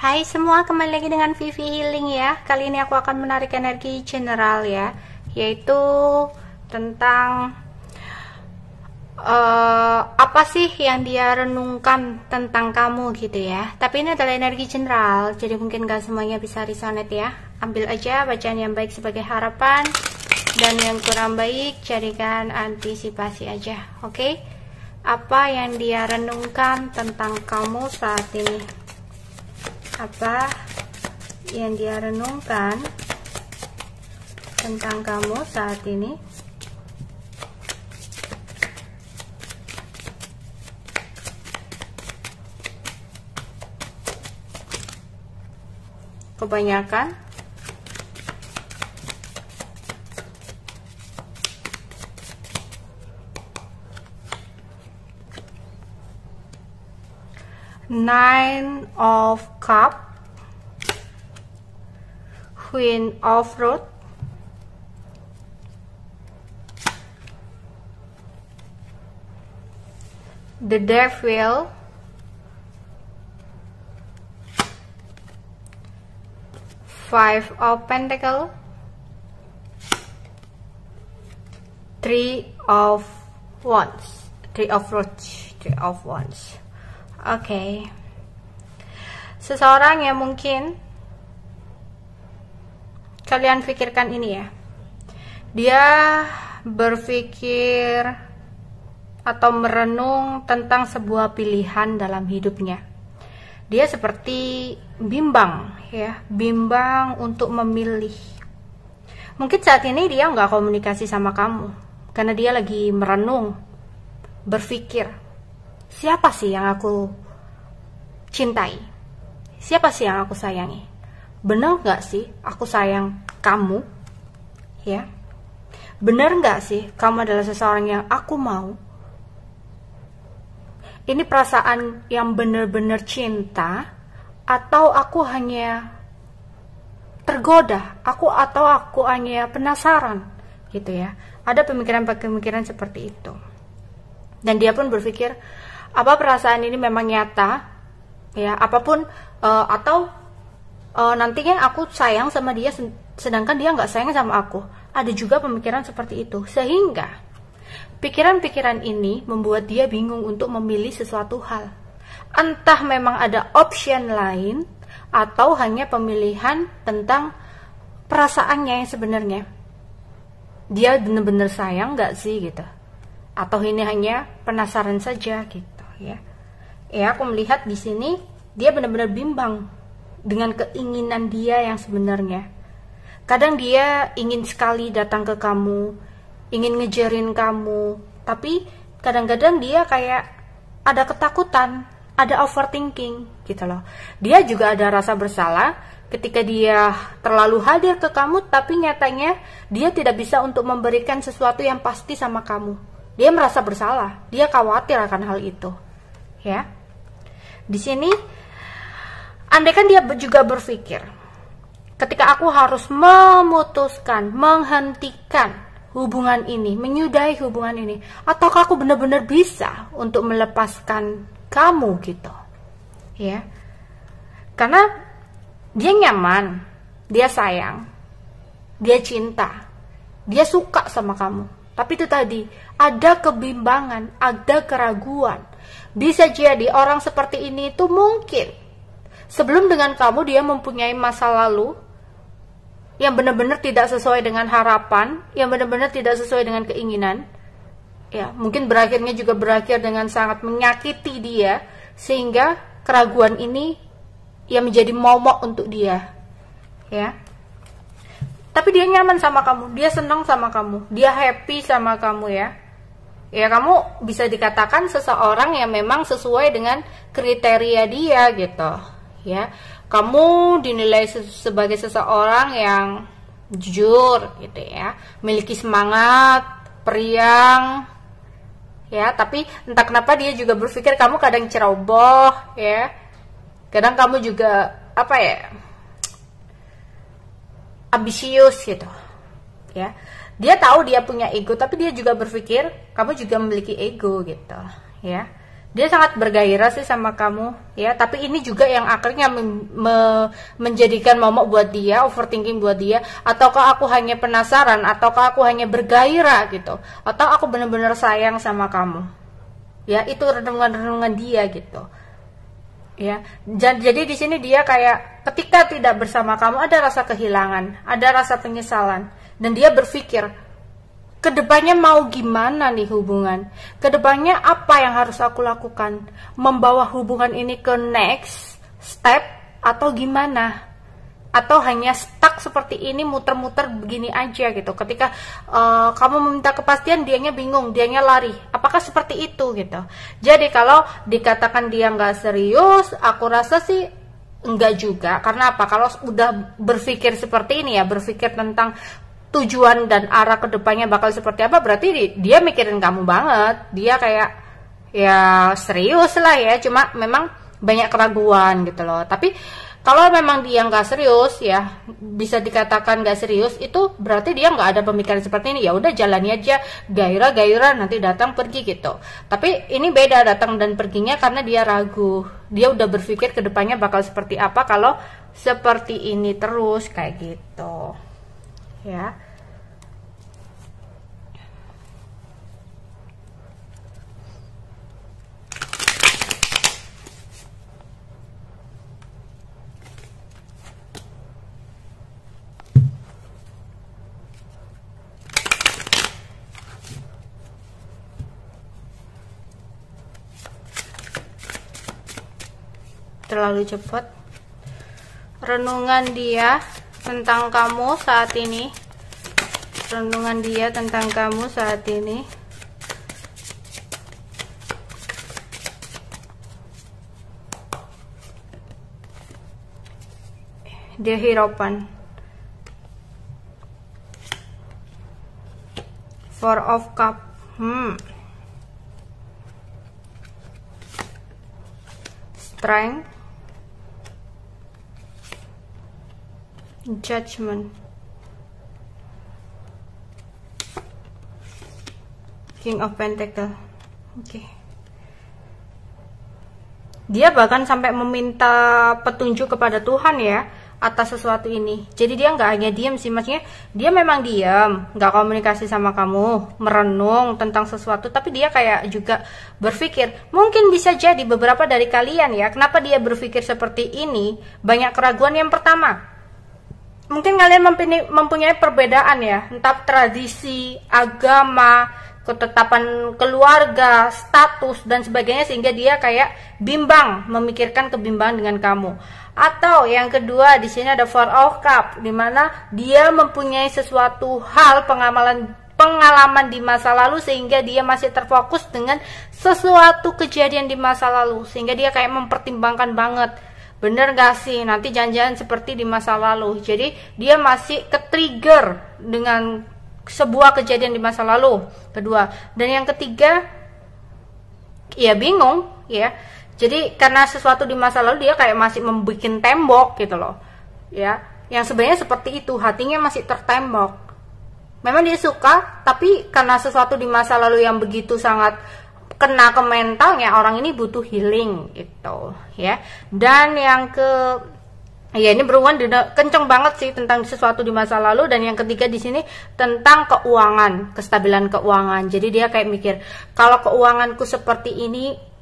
Hai semua, kembali lagi dengan Vivi Healing ya. Kali ini aku akan menarik energi general ya, yaitu tentang apa sih yang dia renungkan tentang kamu gitu ya. Tapi ini adalah energi general, jadi mungkin gak semuanya bisa resonate ya. Ambil aja bacaan yang baik sebagai harapan, dan yang kurang baik jadikan antisipasi aja. Oke? Apa yang dia renungkan tentang kamu saat ini? Apa yang dia renungkan tentang kamu saat ini? Kebanyakan Nine of Cups, Queen of Rods, the Devil, Five of Pentacles, Three of Wands, Three of Rods, Three of Wands. Oke. Seseorang yang mungkin kalian pikirkan ini ya, dia berpikir atau merenung tentang sebuah pilihan dalam hidupnya. Dia seperti bimbang ya, bimbang untuk memilih. Mungkin saat ini dia nggak komunikasi sama kamu karena dia lagi merenung, berpikir, siapa sih yang aku cintai, siapa sih yang aku sayangi, bener nggak sih aku sayang kamu ya, bener nggak sih kamu adalah seseorang yang aku mau. Ini perasaan yang benar-benar cinta, atau aku hanya tergoda, atau aku hanya penasaran gitu ya. Ada pemikiran-pemikiran seperti itu, dan dia pun berpikir apa perasaan ini memang nyata ya, apapun atau nantinya aku sayang sama dia sedangkan dia nggak sayang sama aku. Ada juga pemikiran seperti itu, sehingga pikiran-pikiran ini membuat dia bingung untuk memilih sesuatu hal. Entah memang ada option lain atau hanya pemilihan tentang perasaannya yang sebenarnya. Dia benar-benar sayang nggak sih gitu, atau ini hanya penasaran saja gitu ya. Ya, aku melihat di sini dia benar-benar bimbang dengan keinginan dia yang sebenarnya. Kadang dia ingin sekali datang ke kamu, ingin ngejarin kamu, tapi kadang-kadang dia kayak ada ketakutan, ada overthinking gitu loh. Dia juga ada rasa bersalah ketika dia terlalu hadir ke kamu, tapi nyatanya dia tidak bisa untuk memberikan sesuatu yang pasti sama kamu. Dia merasa bersalah, dia khawatir akan hal itu ya. Di sini andaikan dia juga berpikir, ketika aku harus memutuskan, menghentikan hubungan ini, menyudahi hubungan ini, ataukah aku benar-benar bisa untuk melepaskan kamu gitu ya. Karena dia nyaman, dia sayang, dia cinta, dia suka sama kamu, tapi itu tadi ada kebimbangan, ada keraguan. Bisa jadi orang seperti ini itu mungkin sebelum dengan kamu dia mempunyai masa lalu yang benar-benar tidak sesuai dengan harapan, yang benar-benar tidak sesuai dengan keinginan ya. Mungkin berakhirnya juga berakhir dengan sangat menyakiti dia, sehingga keraguan ini yang menjadi momok untuk dia ya. Tapi dia nyaman sama kamu, dia senang sama kamu, dia happy sama kamu ya. Ya, kamu bisa dikatakan seseorang yang memang sesuai dengan kriteria dia gitu ya. Kamu dinilai sebagai seseorang yang jujur gitu ya, memiliki semangat, periang ya. Tapi entah kenapa dia juga berpikir kamu kadang ceroboh ya. Kadang kamu juga apa ya, ambisius gitu ya. Dia tahu dia punya ego, tapi dia juga berpikir kamu juga memiliki ego gitu ya. Dia sangat bergairah sih sama kamu ya, tapi ini juga yang akhirnya menjadikan momok buat dia, overthinking buat dia. Ataukah aku hanya penasaran, ataukah aku hanya bergairah gitu, atau aku benar-benar sayang sama kamu ya. Itu renungan-renungan dia gitu ya. Jadi di sini dia kayak ketika tidak bersama kamu ada rasa kehilangan, ada rasa penyesalan, dan dia berpikir kedepannya mau gimana nih hubungan, kedepannya apa yang harus aku lakukan, membawa hubungan ini ke next step atau gimana, atau hanya stuck seperti ini, muter-muter begini aja gitu. Ketika kamu meminta kepastian, dianya bingung, dianya lari, apakah seperti itu gitu. Jadi kalau dikatakan dia nggak serius, aku rasa sih enggak juga. Karena apa? Kalau udah berpikir seperti ini ya, berpikir tentang tujuan dan arah kedepannya bakal seperti apa, berarti dia mikirin kamu banget. Dia kayak ya serius lah ya, cuma memang banyak keraguan gitu loh. Tapi kalau memang dia nggak serius ya, bisa dikatakan nggak serius, itu berarti dia nggak ada pemikiran seperti ini. Ya udah jalani aja, gairah nanti datang pergi gitu. Tapi ini beda, datang dan perginya karena dia ragu. Dia udah berpikir kedepannya bakal seperti apa kalau seperti ini terus kayak gitu ya. Terlalu cepat. Renungan dia tentang kamu saat ini. Renungan dia tentang kamu saat ini. Dia Hierophant. Four of Cup. Strength. Judgment. King of Pentacle. Oke. Dia bahkan sampai meminta petunjuk kepada Tuhan ya atas sesuatu ini. Jadi dia nggak hanya diam sih, maksudnya dia memang diam, nggak komunikasi sama kamu, merenung tentang sesuatu, tapi dia kayak juga berpikir. Mungkin bisa jadi beberapa dari kalian ya, kenapa dia berpikir seperti ini, banyak keraguan. Yang pertama, mungkin kalian mempunyai perbedaan ya, entah tradisi, agama, ketetapan keluarga, status dan sebagainya, sehingga dia kayak bimbang, memikirkan kebimbangan dengan kamu. Atau yang kedua, di sini ada Four of Cup, di mana dia mempunyai sesuatu hal pengalaman di masa lalu, sehingga dia masih terfokus dengan sesuatu kejadian di masa lalu, sehingga dia kayak mempertimbangkan banget, bener gak sih nanti jangan-jangan seperti di masa lalu. Jadi dia masih ke-trigger dengan sebuah kejadian di masa lalu. Kedua, dan yang ketiga, ya bingung ya. Jadi karena sesuatu di masa lalu dia kayak masih membuat tembok gitu loh ya, yang sebenarnya seperti itu, hatinya masih tertembok. Memang dia suka, tapi karena sesuatu di masa lalu yang begitu sangat kena ke mentalnya, orang ini butuh healing gitu ya. Dan yang ya ini berhubungan kenceng banget sih tentang sesuatu di masa lalu. Dan yang ketiga di sini tentang keuangan, kestabilan keuangan. Jadi dia kayak mikir, kalau keuanganku seperti ini,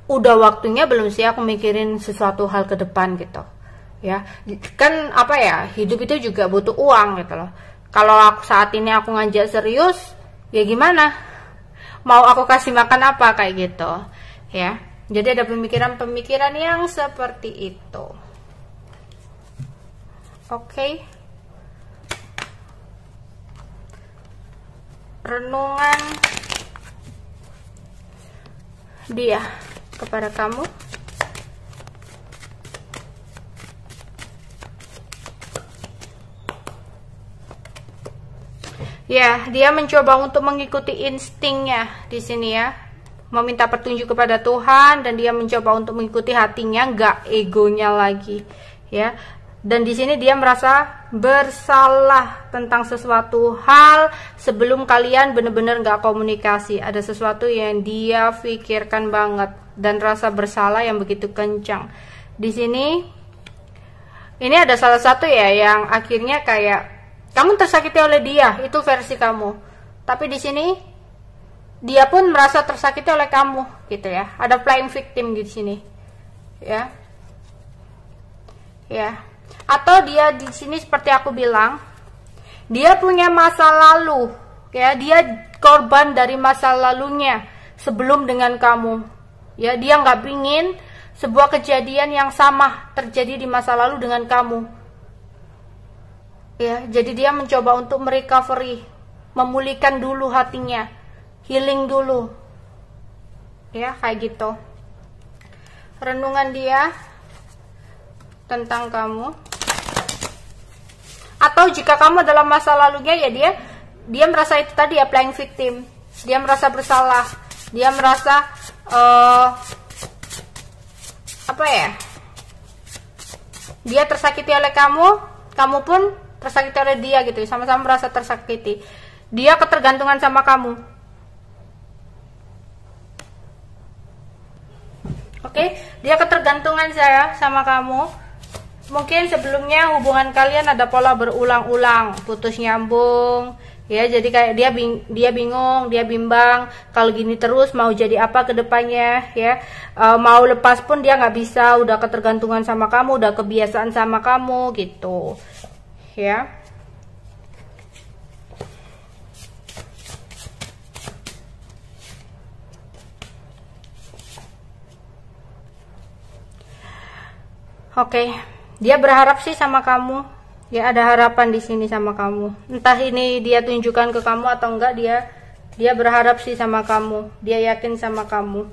udah waktunya belum sih aku mikirin sesuatu hal ke depan gitu ya. Kan apa ya, hidup itu juga butuh uang gitu loh. Kalau aku saat ini aku ngajak serius, ya gimana, mau aku kasih makan apa kayak gitu ya. Jadi ada pemikiran-pemikiran yang seperti itu. Oke. Renungan dia kepada kamu. Ya, dia mencoba untuk mengikuti instingnya di sini ya, meminta petunjuk kepada Tuhan, dan dia mencoba untuk mengikuti hatinya, nggak egonya lagi ya. Dan di sini dia merasa bersalah tentang sesuatu hal sebelum kalian bener-bener nggak komunikasi. Ada sesuatu yang dia pikirkan banget dan rasa bersalah yang begitu kencang. Di sini ini ada salah satu ya yang akhirnya kayak kamu tersakiti oleh dia, itu versi kamu. Tapi di sini dia pun merasa tersakiti oleh kamu, gitu ya. Ada playing victim di sini, ya. Ya. Atau dia di sini seperti aku bilang, dia punya masa lalu, ya, dia korban dari masa lalunya sebelum dengan kamu, ya. Dia nggak pingin sebuah kejadian yang sama terjadi di masa lalu dengan kamu, ya. Jadi dia mencoba untuk merecovery, memulihkan dulu hatinya, healing dulu, ya, kayak gitu. Renungan dia tentang kamu. Atau jika kamu dalam masa lalunya, ya dia merasa itu tadi ya, playing victim. Dia merasa bersalah. Dia merasa apa ya? Dia tersakiti oleh kamu pun tersakiti oleh dia gitu. Sama-sama merasa tersakiti. Dia ketergantungan sama kamu. Oke, dia ketergantungan saya sama kamu. Mungkin sebelumnya hubungan kalian ada pola berulang-ulang, putus nyambung, ya. Jadi kayak dia bingung, dia bimbang. Kalau gini terus mau jadi apa ke depannya, ya. Mau lepas pun dia nggak bisa, udah ketergantungan sama kamu, udah kebiasaan sama kamu, gitu, ya. Oke. Dia berharap sih sama kamu, ya, ada harapan di sini sama kamu. Entah ini dia tunjukkan ke kamu atau enggak, dia berharap sih sama kamu, dia yakin sama kamu.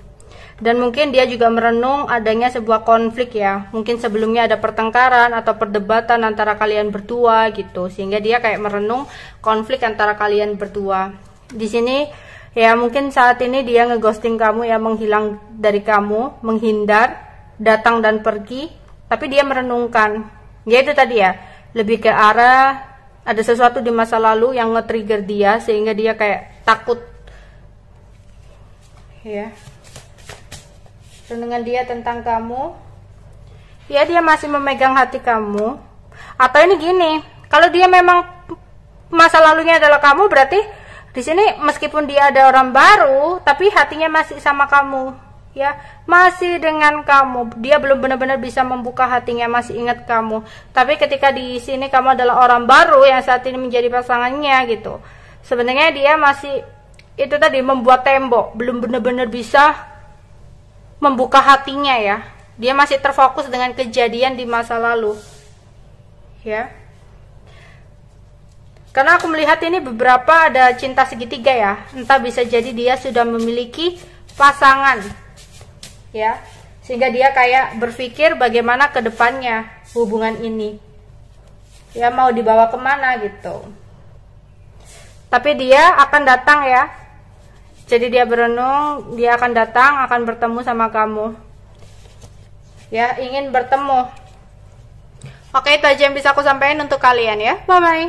Dan mungkin dia juga merenung adanya sebuah konflik, ya. Mungkin sebelumnya ada pertengkaran atau perdebatan antara kalian berdua gitu, sehingga dia kayak merenung konflik antara kalian berdua. Di sini ya mungkin saat ini dia ngeghosting kamu, ya, menghilang dari kamu, menghindar, datang dan pergi. Tapi dia merenungkan, ya itu tadi ya, lebih ke arah ada sesuatu di masa lalu yang nge-trigger dia sehingga dia kayak takut, ya. Renungan dia tentang kamu, ya, dia masih memegang hati kamu. Atau ini gini, kalau dia memang masa lalunya adalah kamu, berarti di sini meskipun dia ada orang baru, tapi hatinya masih sama kamu, ya, masih dengan kamu. Dia belum benar-benar bisa membuka hatinya, masih ingat kamu. Tapi ketika di sini kamu adalah orang baru yang saat ini menjadi pasangannya gitu, sebenarnya dia masih itu tadi, membuat tembok, belum benar-benar bisa membuka hatinya, ya. Dia masih terfokus dengan kejadian di masa lalu, ya. Karena aku melihat ini beberapa ada cinta segitiga, ya. Entah bisa jadi dia sudah memiliki pasangan, ya, sehingga dia kayak berpikir bagaimana ke depannya hubungan ini, ya, mau dibawa kemana gitu. Tapi dia akan datang, ya. Jadi dia berenung, dia akan datang, akan bertemu sama kamu, ya, ingin bertemu. Oke, itu aja yang bisa aku sampaikan untuk kalian, ya. Bye bye.